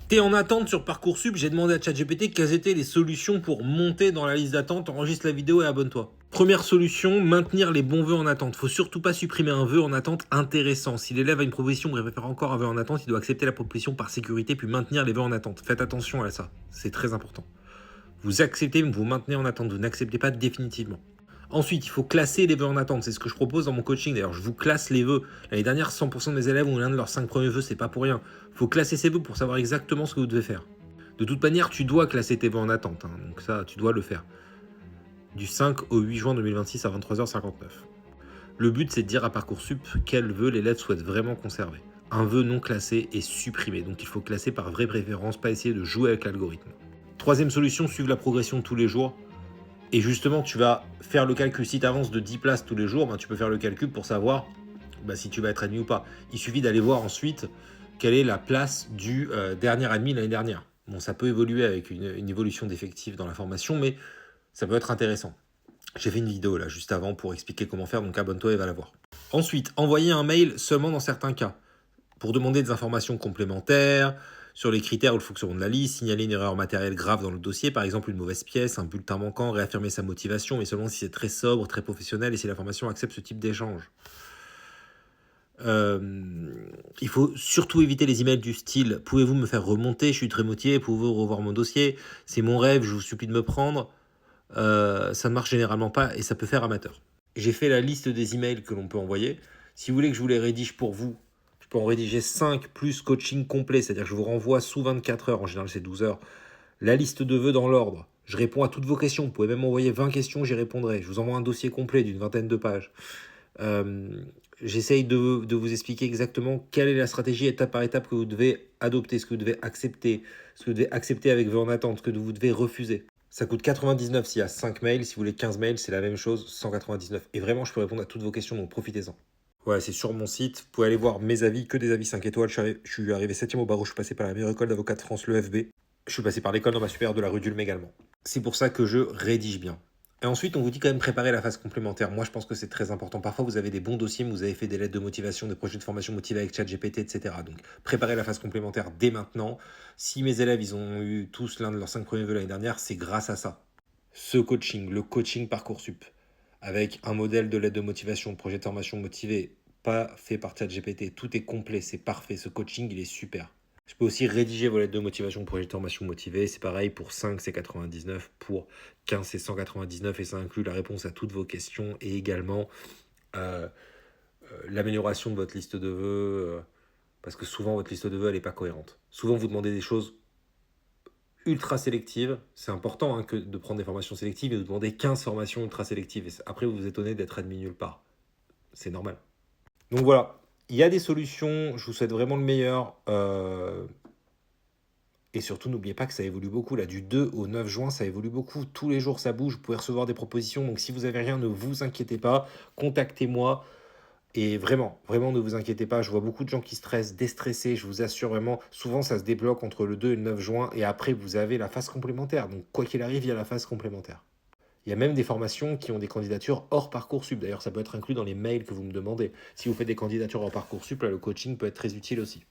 T'es en attente sur Parcoursup, j'ai demandé à ChatGPT quelles étaient les solutions pour monter dans la liste d'attente. Enregistre la vidéo et abonne-toi. Première solution, maintenir les bons vœux en attente. Faut surtout pas supprimer un vœu en attente intéressant. Si l'élève a une proposition et préfère encore un vœu en attente, il doit accepter la proposition par sécurité puis maintenir les vœux en attente. Faites attention à ça, c'est très important. Vous acceptez, vous maintenez en attente, vous n'acceptez pas définitivement. Ensuite, il faut classer les vœux en attente. C'est ce que je propose dans mon coaching. D'ailleurs, je vous classe les vœux. L'année dernière, 100% de mes élèves ont l'un de leurs 5 premiers vœux. C'est pas pour rien. Il faut classer ces vœux pour savoir exactement ce que vous devez faire. De toute manière, tu dois classer tes vœux en attente. Donc ça, tu dois le faire. Du 5 au 8 juin 2026 à 23h59. Le but, c'est de dire à Parcoursup quel vœu l'élève souhaite vraiment conserver. Un vœu non classé est supprimé. Donc il faut classer par vraie préférence, pas essayer de jouer avec l'algorithme. Troisième solution, suivre la progression tous les jours. Et justement, tu vas faire le calcul. Si tu avances de 10 places tous les jours, tu peux faire le calcul pour savoir si tu vas être admis ou pas. Il suffit d'aller voir ensuite quelle est la place du dernier admis l'année dernière. Bon, ça peut évoluer avec une évolution d'effectifs dans la formation, mais ça peut être intéressant. J'ai fait une vidéo là juste avant pour expliquer comment faire, donc abonne-toi et va la voir. Ensuite, envoyer un mail seulement dans certains cas, pour demander des informations complémentaires, sur les critères ou le fonctionnement de la liste, signaler une erreur matérielle grave dans le dossier, par exemple une mauvaise pièce, un bulletin manquant, réaffirmer sa motivation, mais seulement si c'est très sobre, très professionnel et si la formation accepte ce type d'échange. Il faut surtout éviter les emails du style « Pouvez-vous me faire remonter? Je suis très motivé, pouvez-vous revoir mon dossier? C'est mon rêve, je vous supplie de me prendre. » Ça ne marche généralement pas et ça peut faire amateur. J'ai fait la liste des emails que l'on peut envoyer. Si vous voulez que je vous les rédige pour vous, je peux en rédiger 5 plus coaching complet, c'est-à-dire que je vous renvoie sous 24 heures, en général c'est 12 heures, la liste de vœux dans l'ordre. Je réponds à toutes vos questions. Vous pouvez même m'envoyer 20 questions, j'y répondrai. Je vous envoie un dossier complet d'une vingtaine de pages. J'essaye de vous expliquer exactement quelle est la stratégie étape par étape que vous devez adopter, ce que vous devez accepter, ce que vous devez accepter avec vœux en attente, ce que vous devez refuser. Ça coûte 99 s'il y a 5 mails. Si vous voulez 15 mails, c'est la même chose, 199. Et vraiment, je peux répondre à toutes vos questions, donc profitez-en. Voilà, c'est sur mon site. Vous pouvez aller voir mes avis, que des avis 5 étoiles. Je suis arrivé 7e au barreau. Je suis passé par la meilleure école d'avocats de France, l'EFB. Je suis passé par l'école dans ma supérieure de la rue d'Ulm également. C'est pour ça que je rédige bien. Et ensuite, on vous dit quand même préparer la phase complémentaire. Moi, je pense que c'est très important. Parfois, vous avez des bons dossiers, mais vous avez fait des lettres de motivation, des projets de formation motivés avec ChatGPT, etc. Donc, préparez la phase complémentaire dès maintenant. Si mes élèves, ils ont eu tous l'un de leurs 5 premiers vœux l'année dernière, c'est grâce à ça. Ce coaching, le coaching Parcoursup, avec un modèle de lettre de motivation, de projet de formation motivé, pas fait par ChatGPT, tout est complet, c'est parfait. Ce coaching, il est super. Je peux aussi rédiger vos lettres de motivation, projet de formation motivé. C'est pareil, pour 5, c'est 99. Pour 15, c'est 199. Et ça inclut la réponse à toutes vos questions et également l'amélioration de votre liste de vœux. Parce que souvent, votre liste de vœux, elle n'est pas cohérente. Souvent, vous demandez des choses ultra sélectives. C'est important de prendre des formations sélectives et de demander 15 formations ultra sélectives. Et après, vous vous étonnez d'être admis nulle part. C'est normal. Donc voilà. Il y a des solutions, je vous souhaite vraiment le meilleur. Et surtout, n'oubliez pas que ça évolue beaucoup. Là, du 2 au 9 juin, ça évolue beaucoup. Tous les jours, ça bouge. Vous pouvez recevoir des propositions. Donc, si vous n'avez rien, ne vous inquiétez pas. Contactez-moi. Et vraiment, vraiment, ne vous inquiétez pas. Je vois beaucoup de gens qui stressent, déstressés. Je vous assure vraiment, souvent, ça se débloque entre le 2 et le 9 juin. Et après, vous avez la phase complémentaire. Donc, quoi qu'il arrive, il y a la phase complémentaire. Il y a même des formations qui ont des candidatures hors Parcoursup. D'ailleurs, ça peut être inclus dans les mails que vous me demandez. Si vous faites des candidatures hors Parcoursup, là, le coaching peut être très utile aussi.